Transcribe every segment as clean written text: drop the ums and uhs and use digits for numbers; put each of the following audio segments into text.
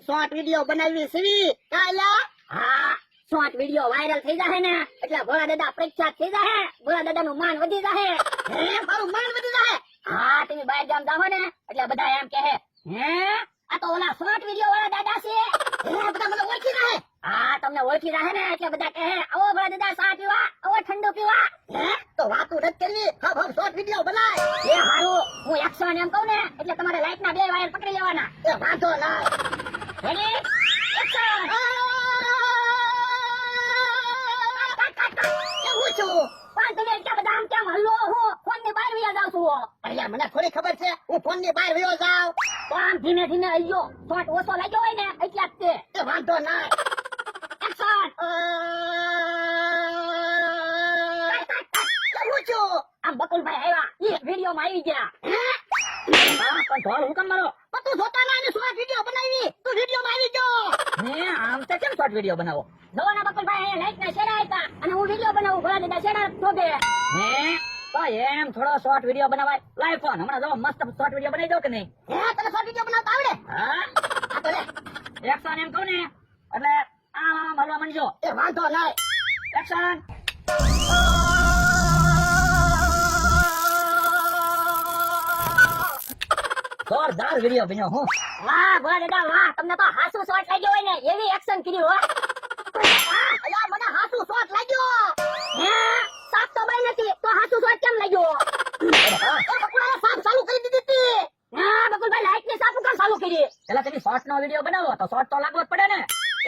Short video બનાવી સીવી કાલા. હા શોર્ટ વિડિયો વાયરલ થઈ જાય ને એટલે ભોળા દાદા પ્રખ્યાત થઈ જાય, ભોળા દાદા નું માન વધી જાય. હે મારું માન વધી જાય. હા તમે બહાર ગામ જાઓ ને એટલે બધા એમ કહે હે આ તો ઓલા શોર્ટ વિડિયો વાળા દાદા છે. બધા મને ઓળખી જાય. હા તમને ઓળખી જાય ને એટલે બધા કહે આવો ભોળા દાદા ચા પીવા, આવો ઠંડુ પીવા. હે તો વાતો રદ કરવી. હબ શોર્ટ વિડિયો બનાય. એ હારું હું 100 એમ કહું ને એટલે તમારે લાઈટ ના 2 વાયર પકડી લેવાના. એ વાંધો ના. Ready action. હું છું પણ તમે એટલા બધા આમ કેમ હલ્લો હો ફોન ની બહાર વયા જાવ છો? અરે મને થોડી ખબર છે હું ફોન ની બહાર વયો જાઉં. તો આમ ધીમે ધીમે અయ్યો શોર્ટ ઓછો લાગ્યો હોય ને એટલા જ તે. એ વાંધો ના. એક્શન. હું છું આમ બકુલભાઈ આવ્યા એ વિડિયો માં આવી ગયા. હા પણ ધોળ હું કેમ મારો? પણ તું જોતા ના ને શોર્ટ વિડિયો બનાવી તું વિડિયો માં આવી ગયો. આમ તો કેમ શોર્ટ વિડિયો બનાવો? જોવાના બકુલભાઈ અહીંયા લાઈટ ના શેડા આપ્યા અને હું વિડિયો બનાવું ભોળા દાદા શેડા શોધે. તો એમ થોડો શોર્ટ વિડિયો બનાવાય. લાઈવ ફોન હમણાં જો મસ્ત શોર્ટ વિડિયો બનાવી દો કે નહીં? હે તને શોર્ટ વિડિયો બનાવતા આવડે? હા આ તો લે. એક્શન એમ કહું ને એટલે આમ હલવા માંડજો. એ વાંધો ના. એક્શન. જોરદાર વિડિયો બન્યો હું. વાહ ભોળા દાદા વાહ, તમને તો હાસુ શોટ લાગ્યો હોય ને એવી એક્શન કર્યું હો. અલ્યા મને હાસુ શોર્ટ લાગ્યો. હે સાફ તો બઈ નથી તો હાસુ શોટ કેમ લાગ્યો? બકુલાએ સાફ ચાલુ કરી દીધી હતી. હા બકુલભાઈ લાઈટ ની સાફ કેમ ચાલુ કરી? પેલા તમે શોર્ટ નો વિડિયો બનાવો તો શોર્ટ તો લાગવો જ પડે ને.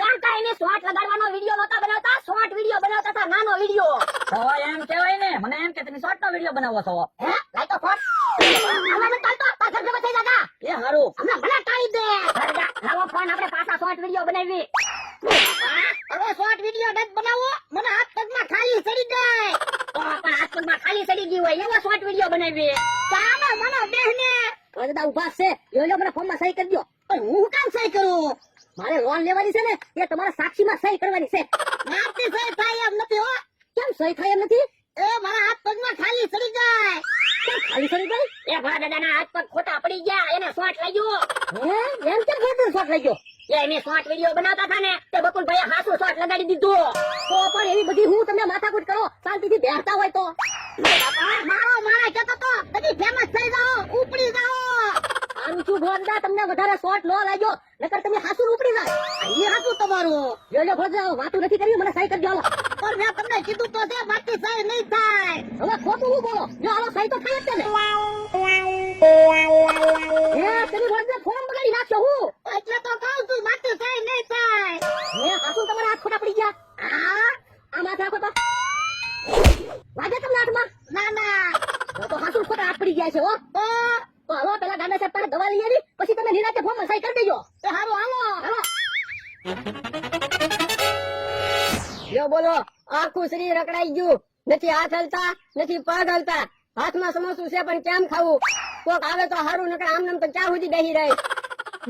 એમ કાઈ ને શોર્ટ લગાડવાનો વિડિયો નહોતા બનાવતા, શોર્ટ વિડિયો બનાવતા હતા નાનો વિડિયો. તો એમ કહેવાય ને મને એમ કે તમે શોર્ટ નો વિડિયો બનાવો છો. હે લાઈ તો ફોન. આમાં ચાલતો પાછળ જવા થઈ જાગા. એ હારું હમણાં મને ટાળી દે. લાવો ફોન આપણે પાછા શોર્ટ વિડિયો બનાવી. હવે શોર્ટ વિડિયો ડક બનાવો. મને હાથ પગમાં ખાલી ચડી જાય. તો પણ હાથ પગમાં ખાલી ચડી ગઈ હોય એવો શોર્ટ વિડિયો બનાવી. સામે મને બેહને. દાદા ઉભા છે એનો મને ફોનમાં સહી કરી દો. પણ હું કામ સહી કરું? મારે લોન લેવાની છે ને એ તમારા સાક્ષીમાં સહી કરવાની છે. મારથી સહી થાય એમ નથી હો. કેમ સહી થાય એમ નથી? એ મારા હાથ પગમાં ખાલી ચડી જાય. કેમ ખાલી કરી ગઈ? એ ભોળા દાદાના હાથ પગ ખોટા પડી ગયા એને શોર્ટ લાગ્યો. હે એમ કેમ ખોટું શોર્ટ લાગ્યો? એને શોર્ટ વિડિયો બનાવતા હતા ને તે બકુલભાઈએ હાસુ શોર્ટ લગાડી દીધું. તો પણ એવી બધી હું તમને માથાકૂટ કરો શાંતિથી બેસતા હોય તો. મારો મારા કહેતો તો બધી ફેમસ થઈ જાઓ ઉપડી જાઓ. આમ છું ભોળા તમને વધારે શોર્ટ નો લાગ્યો નકર તમે હાસુ ઉપડી જાય. એ હતું તમારું. જોજો ભોળા વાતું નથી કરી મને સહી કરી દો. પણ મેં તમને કીધું તો છે બાકી સહી નહીં થાય. હવે ખોટું હું બોલો જો હાલો સહી તો થાય જ છે ને. હે તમે ભોળા ફોન બગાડી નાખશો હું. એટલે તો કહું છું બાકી સહી નહીં થાય. હે હાસુ તમારા હાથ ખોટા પડી ગયા. આ માથે રાખો તો વાગે તમને હાથમાં. ના ના તો હાસુ ખોટા હાથ પડી ગયા છે હો. તો હાલો પેલા ગાંડા સાહેબ પાસે દવા લઈ આવી પછી તમે નિરાતે ફોર્મમાં સહી કરી દેજો. એ હાલો હાલો હાલો યો બોલો આખું શરીર રકડાઈ ગયું, નથી હાથ હલતા નથી પગ હલતા, હાથમાં સમોસું છે પણ કેમ ખાવું? કોક આવે તો હારું નકર આમ નામ તો ક્યાં સુધી બેહી રહી.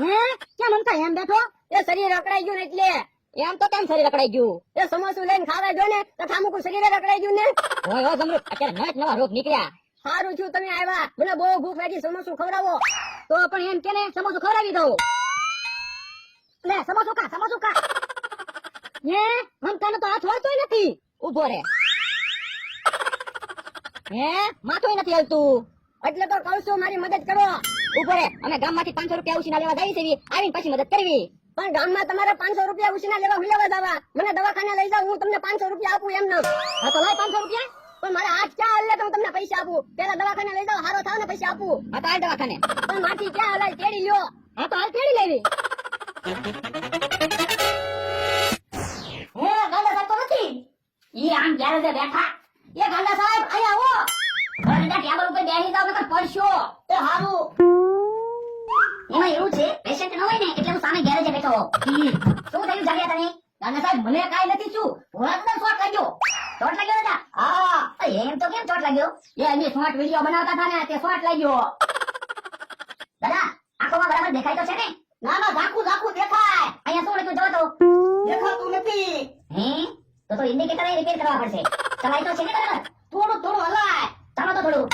હે કેમ અમથા એમ બેઠો? એ શરીર રકડાઈ ગયું ને એટલે. એમ તો કેમ શરીર રકડાઈ ગયું? એ સમોસું લઈને ખાવા જો ને તો થામુકું શરીરે રકડાઈ ગયું ને. હોય હો જમરૂ અત્યારે નવા રોગ નીકળ્યા. સારું છું તમે આવ્યા, મને બહુ ભૂખ લાગી, સમોસું ખવડાવો. તો પણ એમ કે ને સમોસું ખવડાવી દઉં. લે સમોસું ખા સમોસું ખા. હે મમતાનો તો હાથ વળતોય નથી. ઉભો રે. હે માથુંય નથી હલતું. એટલે તો કહું છું મારી મદદ કરો. ઉભો રે અમે ગામમાંથી 500 રૂપિયા ઉછીના લેવા જઈએ છીએ, આવીને પછી મદદ કરવી. પણ ગામમાં તમારે 500 રૂપિયા ઉછીના લેવા હું લેવા જવા? મને દવાખાને લઈ જાવ હું તમને 500 રૂપિયા આપું એમ ન. હા તો લાય 500 રૂપિયા. પણ મારે હાથ ક્યાં હલે તો હું તમને પૈસા આપું? પેલા દવાખાને લઈ જાવ હારો થાવ ને પૈસા આપું. હા તો હાલ દવાખાને. પણ માથી ક્યાં હલાય તેડી લ્યો. હા તો હાલ તેડી લેવી. હે ગાંડા સાહેબ તો નથી. ઈ આમ ગેરેજે બેઠા. એ ગાંડા સાહેબ અહીંયા આવો. ઘરના ટેબલ ઉપર બેસી જાવ નકર પડશો. એ હારું. એમાં એવું છે પેશન્ટ ન હોય ને એટલે હું સામે ગેરેજે બેઠો હોઉં. શું થયું જાગ્યા તને? ગાંડા સાહેબ મને કાઈ નથી છું. ભોળા દાદા શોટ લાગ્યો. શોટ લાગ્યો દાદા? હા. એમ તો કેમ શોટ લાગ્યો? એ અમે શોર્ટ વિડિયો બનાવતા હતા ને તે શોટ લાગ્યો. દાદા આંખોમાં બરાબર દેખાય તો છે ને? ના ના ઝાકું ઝાકું દેખાય. અહીંયા શું લખ્યું જો તો? દેખાતું નથી. હે તો ઇન્ડિકેટર રિપેર કરવા પડશે. ચલાય તો છે ને બરાબર? થોડું થોડું હલાય. ચાલો તો થોડું.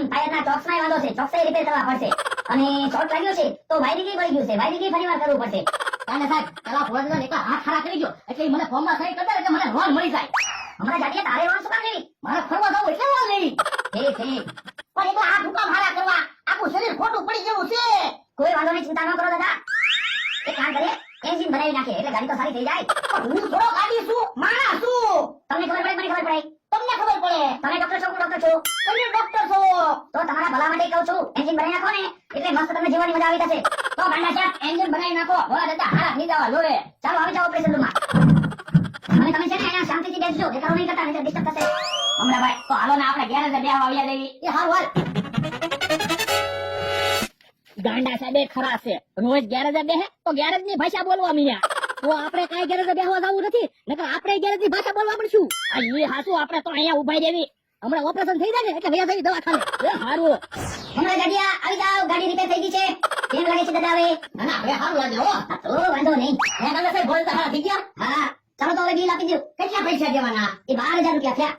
ટાયરના ચોક્સમાં વાંધો છે, ચોક્સાઈ રિપેર કરવા પડશે. અને શોર્ટ લાગ્યો છે તો વાયરિંગ બળી ગયું છે, વાયરિંગ ફરીવાર કરવું પડશે. કાંડા સાહેબ પેલા ફોર્મના એકલા હાથ ખરા કરી દો એટલે ઈ મને ફોર્મમાં સહી કરતા એટલે મને લોન મળી જાય. હમણાં જાડીએ તારે લોન શું કામ લેવી? મારે ફરવા જવું એટલે લોન લેવી. ઠીક ઠીક. પણ એકલા હાથ હુકા ભાડા કરવા આખું શરીર ખોટું પડી જેવું છે. કોઈ વાંધો નહીં, ચિંતા ન કરો દાદા. એક કામ કરીએ, એન્જિન બનાવી નાખીએ એટલે ગાડી તો સારી થઈ જાય. પણ હું થોડો ગાડી છું, માણસ છું. તમને ખબર પડે, મને ખબર પડે. તમને ખબર પડે. તમે ડોક્ટર છો, હું ડોક્ટર છું. તમે ડોક્ટર છો. તો તમારા ભલા માટે કહું છું, એન્જિન બનાવી નાખો ને એટલે મસ્ત તમને જીવવાની મજા આવી જશે. તો ગાંડા સાહેબ એન્જિન બનાવી નાખો. વાહ દાદા હારા નહીં જવા લોરે. ચાલો આવી જાઓ ઓપરેશન રૂમમાં. અને તમે છે ને અહીંયા શાંતિથી બેસજો, દેખાડો નહીં કરતા નહીં ડિસ્ટર્બ થશે. હમણાં ભાઈ તો હાલો ને આપણે ગેરેજે બેહવા આવ્યા દેવી. એ હાલ હાલ. ગાંડા સાહેબ ખરા છે, રોજ ગેરેજે બેહે તો ગેરેજ ની ભાષા બોલવા મીયા. તો આપણે કઈ ગેરેજે બેહવા જવું નથી, નકર આપણે ગેરેજ ની ભાષા બોલવા પડશું. આ ઈ હાસુ આપણે તો અહીંયા ઉભાઈ દેવી. હમણાં ઓપરેશન થઈ જાય ને એટલે ભૈયા જઈ દવાખાને. એ હારું. હમણાં ગાડિયા આવી જાવ, ગાડી રિપેર થઈ ગઈ છે. કેમ લાગે છે દાદા હવે? ના હવે સારું લાગે હો. તો વાંધો નહીં. હે દાદા સાહેબ બોલતા હારા થઈ ગયા? હા. ચાલો તો હવે બિલ આપી દો. કેટલા પૈસા દેવાના? એ 12,000 રૂપિયા થયા.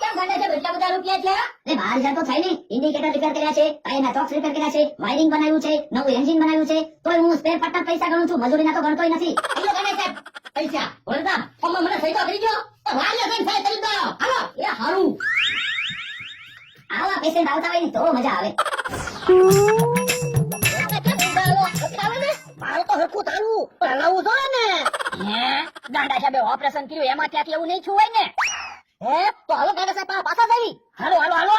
કેમ ગાંડા સાહેબ એટલા બધા રૂપિયા થયા? એ 12,000 તો થાય ને. ઇન્ડિકેટર રિપેર કર્યા છે, ટાયરના ચોક્સ રિપેર કર્યા છે, વાયરિંગ બનાવ્યું છે, નવું એન્જિન બનાવ્યું છે. તોય હું સ્પેર પાર્ટના પૈસા ગણું છું, મજૂરીના તો ગણતોય નથી. એટલે ગાંડા સાહેબ પૈસા બોલતા ફોર્મમાં મને સહી તો કરી દો. વાલીએ થઈને સહી કરી દો. હાલો. એ હારું. આવા પેશન્ટ આવતા હોય ને તો મજા આવે. મારું તો હરખું થાવું પણ હલાવવું જોઈએ ને. હે ગાંડા સાહેબે ઓપરેશન કર્યું એમાં ત્યાંથી એવું નહીં થયું હોય ને? હે તો હાલો ગાડા સાહેબ પાછા જવી. હાલો હાલો હાલો.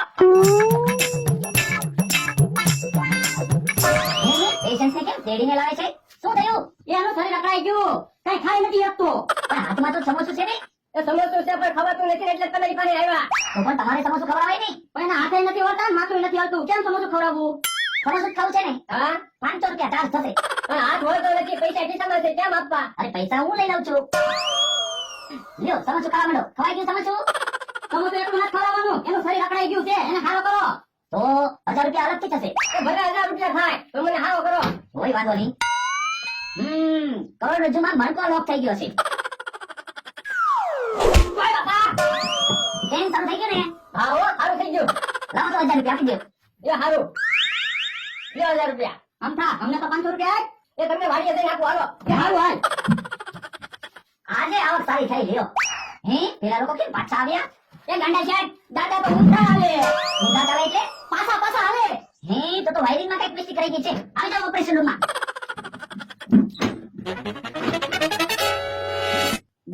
પેશન્ટ ને કેમ તેડીને લાવે છે? શું થયું? એનું શરીર અકળાઈ ગયું, કઈ ખાઈ નથી શકતું. પણ હાથમાં તો સમોસું છે ને? એ સમોસું છે પણ ખવાતું નથી એટલે તમારી પાસે આવ્યા. તો પણ તમારે સમોસું ખવડાવાય નહીં. પણ એના હાથે નથી હોતા, માથું નથી આવતું, કેમ સમોસું ખવડાવવું? સમોસું ખાવું છે ને? હા 500 રૂપિયા ચાર્જ થશે. પણ હાથ હોય તો નથી, પૈસા ખિસ્સામાં છે, કેમ આપવા? અરે પૈસા હું લઈ લઉં છું. લ્યો સમોસું ખાવા માંડો. ખવાઈ ગયું સમોસું? સમોસું એટલું નથી ખવડાવવાનું, એનું શરીર અકળાઈ ગયું છે, એને ખાવો કરો. તો 1000 રૂપિયા અલગથી થશે. ભલે 1000 રૂપિયા થાય તો મને હાવો કરો. કોઈ વાંધો નહીં. કરોડરજ્જુમાં મણકો લોક થઈ ગયો છે. ઓય બાપા કેમ સારું થઈ ગયું ને? હા હો સારું થઈ ગયું. લાવો તો 1000 રૂપિયા આપી દો. એ સારું. 1000 રૂપિયા આમ થા, અમને તો 500 રૂપિયા આપ. એ તમને વાડીએ જઈને આપો હાલો. એ સારું હાલ. આજે આવક સારી થઈ લ્યો. હે પેલા લોકો કેમ પાછા આવ્યા? એ ગાંડા સાહેબ દાદા તો ઊંધા આવે. ઊંધા ચાલે એટલે પાછા પાછા આવે. હે તો વાયરિંગ માં કઈક મિસ્ટેક રહી ગઈ છે. આવી જાઓ ઓપરેશન રૂમમાં.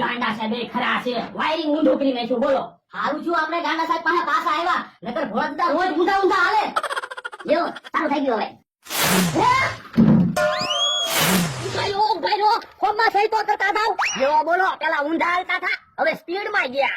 ગાંડા સાહેબ ખરા છે, વાયરિંગ ઊંધું કરી નાખ્યું. બોલો સારું છું આપણે ગાંડા સાહેબ પાસે પાછા આવ્યા, નકર ભોળા રોજ ઊંધા ઊંધા હાલે. લ્યો સારું થઈ ગયું હવે. ફોર્મમાં સહી તો કરતા થાવ. લ્યો બોલો પેલા ઊંધા હાલતા થા, હવે સ્પીડ માં ગયા.